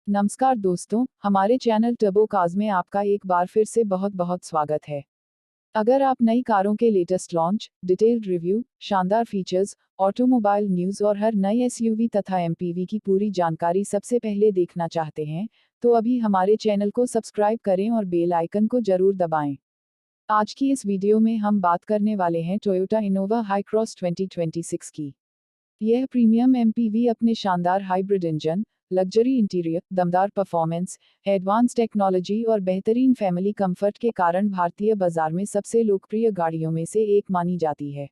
नमस्कार दोस्तों, हमारे चैनल टर्बो कार्स में आपका एक बार फिर से बहुत बहुत स्वागत है। अगर आप नई कारों के लेटेस्ट लॉन्च, डिटेल्ड रिव्यू, शानदार फीचर्स, ऑटोमोबाइल न्यूज़ और हर नई एसयूवी तथा एमपीवी की पूरी जानकारी सबसे पहले देखना चाहते हैं, तो अभी हमारे चैनल को सब्सक्राइब करें और बेल आइकन को जरूर दबाएं। आज की इस वीडियो में हम बात करने वाले हैं टोयोटा इनोवा हाई क्रॉस 2026 की। यह प्रीमियम एमपीवी अपने शानदार हाइब्रिड इंजन, लग्जरी इंटीरियर, दमदार परफॉर्मेंस, एडवांस टेक्नोलॉजी और बेहतरीन फैमिली कंफर्ट के कारण भारतीय बाजार में सबसे लोकप्रिय गाड़ियों में से एक मानी जाती है।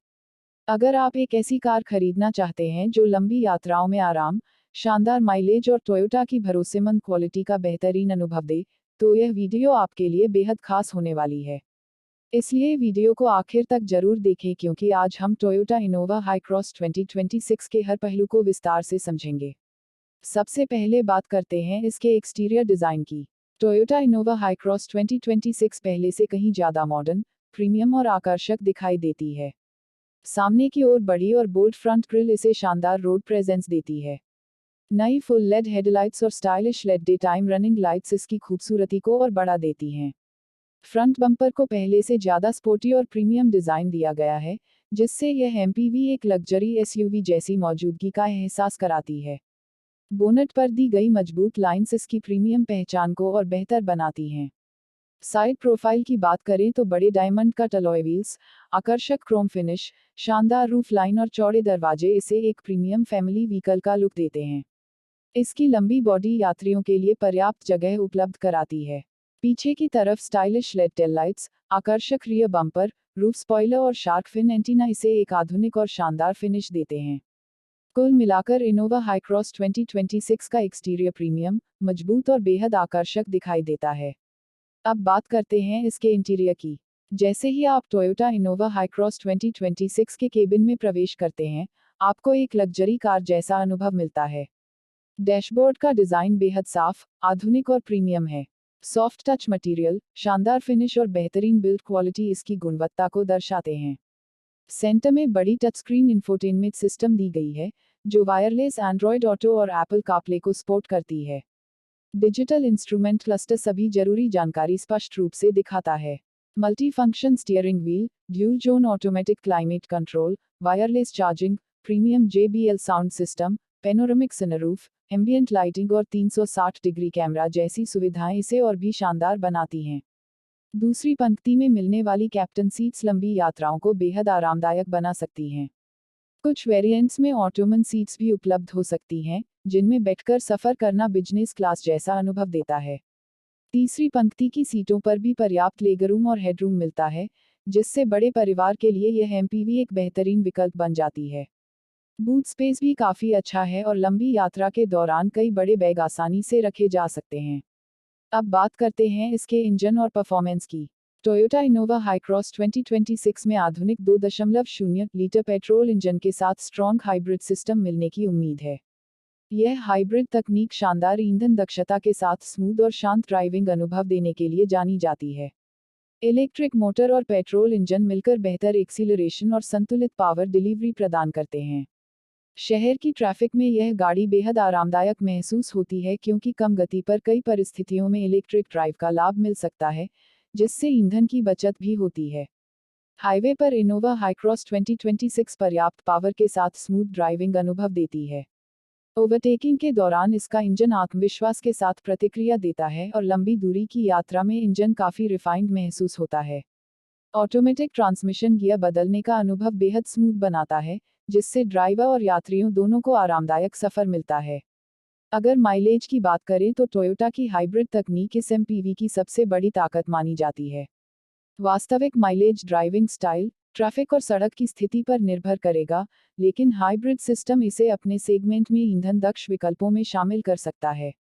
अगर आप एक ऐसी कार खरीदना चाहते हैं जो लंबी यात्राओं में आराम, शानदार माइलेज और टोयोटा की भरोसेमंद क्वालिटी का बेहतरीन अनुभव दे, तो यह वीडियो आपके लिए बेहद खास होने वाली है। इसलिए वीडियो को आखिर तक जरूर देखें क्योंकि आज हम टोयोटा इनोवा हाई क्रॉस 2026 के हर पहलू को विस्तार से समझेंगे। सबसे पहले बात करते हैं इसके एक्सटीरियर डिज़ाइन की। टोयोटा इनोवा हाई क्रॉस 2026 पहले से कहीं ज़्यादा मॉडर्न, प्रीमियम और आकर्षक दिखाई देती है। सामने की ओर बड़ी और बोल्ड फ्रंट ग्रिल इसे शानदार रोड प्रेजेंस देती है। नई फुल लेड हेडलाइट्स और stylish LED daytime running lights इसकी खूबसूरती को और बढ़ा देती हैं। फ्रंट बम्पर को पहले से ज़्यादा स्पोर्टी और प्रीमियम डिज़ाइन दिया गया है, जिससे यह एमपीवी एक लग्जरी एसयूवी जैसी मौजूदगी का एहसास कराती है। बोनट पर दी गई मजबूत लाइंस इसकी प्रीमियम पहचान को और बेहतर बनाती हैं। साइड प्रोफाइल की बात करें तो बड़े डायमंड कट अलॉय व्हील्स, आकर्षक क्रोम फिनिश, शानदार रूफ लाइन और चौड़े दरवाजे इसे एक प्रीमियम फैमिली व्हीकल का लुक देते हैं। इसकी लंबी बॉडी यात्रियों के लिए पर्याप्त जगह उपलब्ध कराती है। पीछे की तरफ स्टाइलिश लेड टेल लाइट्स, आकर्षक रियर बम्पर, रूफ स्पॉइलर और शार्क फिन एंटीना इसे एक आधुनिक और शानदार फिनिश देते हैं। कुल मिलाकर इनोवा हाई क्रॉस 2026 का एक्सटीरियर प्रीमियम, मजबूत और बेहद आकर्षक दिखाई देता है। अब बात करते हैं इसके इंटीरियर की। जैसे ही आप टोयोटा इनोवा हाई क्रॉस 2026 के केबिन में प्रवेश करते हैं, आपको एक लग्जरी कार जैसा अनुभव मिलता है। डैशबोर्ड का डिज़ाइन बेहद साफ, आधुनिक और प्रीमियम है। सॉफ्ट टच मटेरियल, शानदार फिनिश और बेहतरीन बिल्ड क्वालिटी इसकी गुणवत्ता को दर्शाते हैं। सेंटर में बड़ी टचस्क्रीन इंफोटेनमेंट सिस्टम दी गई है, जो वायरलेस एंड्रॉयड ऑटो और एप्पल कारप्ले को सपोर्ट करती है। डिजिटल इंस्ट्रूमेंट क्लस्टर सभी जरूरी जानकारी स्पष्ट रूप से दिखाता है। Multi function steering wheel, dual zone automatic climate control, wireless charging, premium JBL sound system, panoramic sunroof, ambient lighting और 360 डिग्री कैमरा जैसी सुविधाएं इसे और भी शानदार बनाती हैं। दूसरी पंक्ति में मिलने वाली कैप्टन सीट्स लंबी यात्राओं को बेहद आरामदायक बना सकती हैं। कुछ वेरिएंट्स में ऑटोमन सीट्स भी उपलब्ध हो सकती हैं, जिनमें बैठकर सफर करना बिजनेस क्लास जैसा अनुभव देता है। तीसरी पंक्ति की सीटों पर भी पर्याप्त लेगरूम और हेडरूम मिलता है, जिससे बड़े परिवार के लिए यह एमपीवी एक बेहतरीन विकल्प बन जाती है। बूट स्पेस भी काफी अच्छा है और लंबी यात्रा के दौरान कई बड़े बैग आसानी से रखे जा सकते हैं। अब बात करते हैं इसके इंजन और परफॉर्मेंस की। टोयोटा इनोवा हाई क्रॉस 2026 में आधुनिक 2.0 लीटर पेट्रोल इंजन के साथ स्ट्रॉन्ग हाइब्रिड सिस्टम मिलने की उम्मीद है। यह हाइब्रिड तकनीक शानदार ईंधन दक्षता के साथ स्मूथ और शांत ड्राइविंग अनुभव देने के लिए जानी जाती है। इलेक्ट्रिक मोटर और पेट्रोल इंजन मिलकर बेहतर एक्सीलरेशन और संतुलित पावर डिलीवरी प्रदान करते हैं। शहर की ट्रैफिक में यह गाड़ी बेहद आरामदायक महसूस होती है क्योंकि कम गति पर कई परिस्थितियों में इलेक्ट्रिक ड्राइव का लाभ मिल सकता है, जिससे ईंधन की बचत भी होती है। हाईवे पर इनोवा हाई क्रॉस 2026 पर्याप्त पावर के साथ स्मूथ ड्राइविंग अनुभव देती है। ओवरटेकिंग के दौरान इसका इंजन आत्मविश्वास के साथ प्रतिक्रिया देता है और लंबी दूरी की यात्रा में इंजन काफी रिफाइंड महसूस होता है। ऑटोमेटिक ट्रांसमिशन गियर बदलने का अनुभव बेहद स्मूथ बनाता है, जिससे ड्राइवर और यात्रियों दोनों को आरामदायक सफर मिलता है। अगर माइलेज की बात करें तो टोयोटा की हाइब्रिड तकनीक इस एमपीवी की सबसे बड़ी ताकत मानी जाती है। वास्तविक माइलेज ड्राइविंग स्टाइल, ट्रैफिक और सड़क की स्थिति पर निर्भर करेगा, लेकिन हाइब्रिड सिस्टम इसे अपने सेगमेंट में ईंधन दक्ष विकल्पों में शामिल कर सकता है।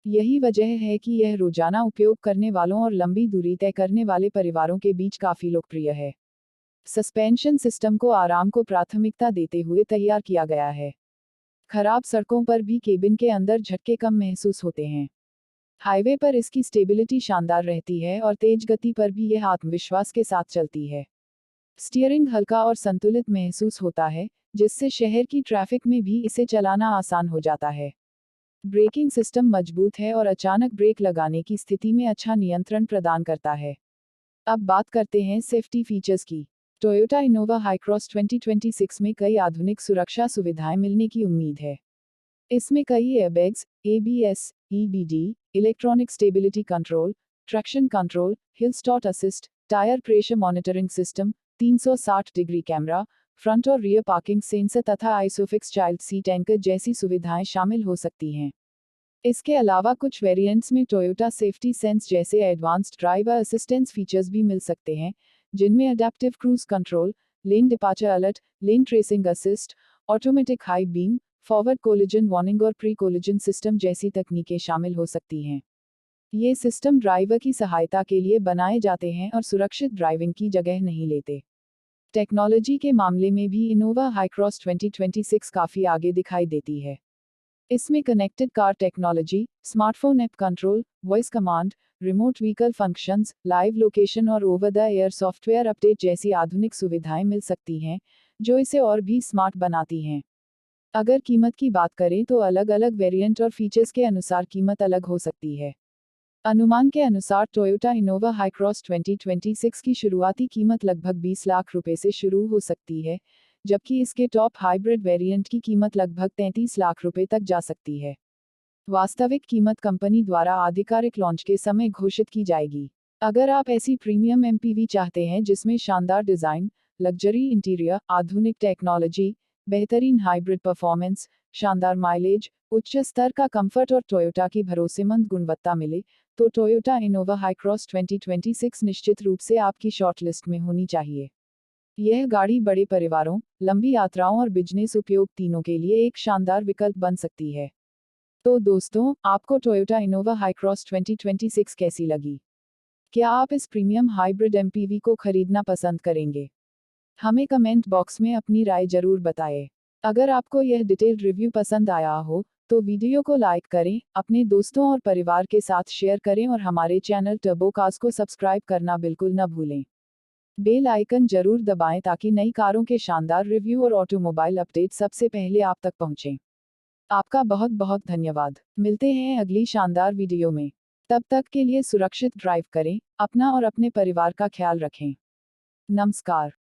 यही वजह है कि यह रोजाना उपयोग करने वालों और लंबी दूरी तय करने वाले परिवारों के बीच काफी लोकप्रिय है। सस्पेंशन सिस्टम को आराम को प्राथमिकता देते हुए तैयार किया गया है। खराब सड़कों पर भी केबिन के अंदर झटके कम महसूस होते हैं। हाईवे पर इसकी स्टेबिलिटी शानदार रहती है और तेज गति पर भी यह आत्मविश्वास के साथ चलती है। स्टीयरिंग हल्का और संतुलित महसूस होता है, जिससे शहर की ट्रैफिक में भी इसे चलाना आसान हो जाता है। ब्रेकिंग सिस्टम मजबूत है और अचानक ब्रेक लगाने की स्थिति में अच्छा नियंत्रण प्रदान करता है। अब बात करते हैं सेफ्टी फीचर्स की। टोयोटा इनोवा हाईक्रॉस 2026 में कई आधुनिक सुरक्षा सुविधाएं मिलने की उम्मीद है। इसमें कई airbags, ABS, EBD, electronic stability control, traction control, hill start assist, tyre pressure monitoring system, 360 degree camera, front और रियर पार्किंग सेंसर तथा आइसोफिक्स चाइल्ड सीट एंकर जैसी सुविधाएं शामिल हो सकती हैं। इसके अलावा कुछ वेरिएंट्स में टोयोटा सेफ्टी सेंस जैसे एडवांस्ड ड्राइवर असिस्टेंस फीचर्स भी मिल सकते हैं, जिनमें adaptive cruise control, lane departure alert, lane tracing assist, automatic high beam, forward collision warning और प्री कोलिजन सिस्टम जैसी तकनीकें शामिल हो सकती हैं। ये सिस्टम ड्राइवर की सहायता के लिए बनाए जाते हैं और सुरक्षित ड्राइविंग की जगह नहीं लेते। टेक्नोलॉजी के मामले में भी इनोवा हाईक्रॉस 2026 काफ़ी आगे दिखाई देती है। इसमें connected car technology, smartphone app control, voice command, remote vehicle functions, live location और over the air software update जैसी आधुनिक सुविधाएं मिल सकती हैं, जो इसे और भी स्मार्ट बनाती हैं। अगर कीमत की बात करें तो अलग अलग वेरिएंट और फीचर्स के अनुसार कीमत अलग हो सकती है। अनुमान के अनुसार टोयोटा इनोवा हाईक्रॉस 2026 की शुरुआती कीमत लगभग 20 लाख रुपए से शुरू हो सकती है, जबकि इसके टॉप हाइब्रिड वेरिएंट की कीमत लगभग 33 लाख रुपए तक जा सकती है। वास्तविक कीमत कंपनी द्वारा आधिकारिक लॉन्च के समय घोषित की जाएगी। अगर आप ऐसी प्रीमियम एमपीवी चाहते हैं जिसमें शानदार डिजाइन, लग्जरी इंटीरियर, आधुनिक टेक्नोलॉजी, बेहतरीन हाइब्रिड परफॉर्मेंस, शानदार माइलेज, उच्च स्तर का कंफर्ट और टोयोटा की भरोसेमंद गुणवत्ता मिले, तो टोयोटा इनोवा हाईक्रॉस 2026 निश्चित रूप से आपकी शॉर्टलिस्ट में होनी चाहिए। यह गाड़ी बड़े परिवारों, लंबी यात्राओं और बिजनेस उपयोग तीनों के लिए एक शानदार विकल्प बन सकती है। तो दोस्तों, आपको टोयोटा इनोवा हाईक्रॉस 2026 कैसी लगी? क्या आप इस प्रीमियम हाइब्रिड एमपीवी को खरीदना पसंद करेंगे? हमें कमेंट बॉक्स में अपनी राय जरूर बताएं। अगर आपको यह डिटेल्ड रिव्यू पसंद आया हो, तो वीडियो को लाइक करें, अपने दोस्तों और परिवार के साथ शेयर करें और हमारे चैनल टर्बो कार्स को सब्सक्राइब करना बिल्कुल न भूलें। बेल आइकन जरूर दबाएं ताकि नई कारों के शानदार रिव्यू और ऑटोमोबाइल अपडेट सबसे पहले आप तक पहुंचें। आपका बहुत बहुत धन्यवाद। मिलते हैं अगली शानदार वीडियो में। तब तक के लिए सुरक्षित ड्राइव करें, अपना और अपने परिवार का ख्याल रखें। नमस्कार।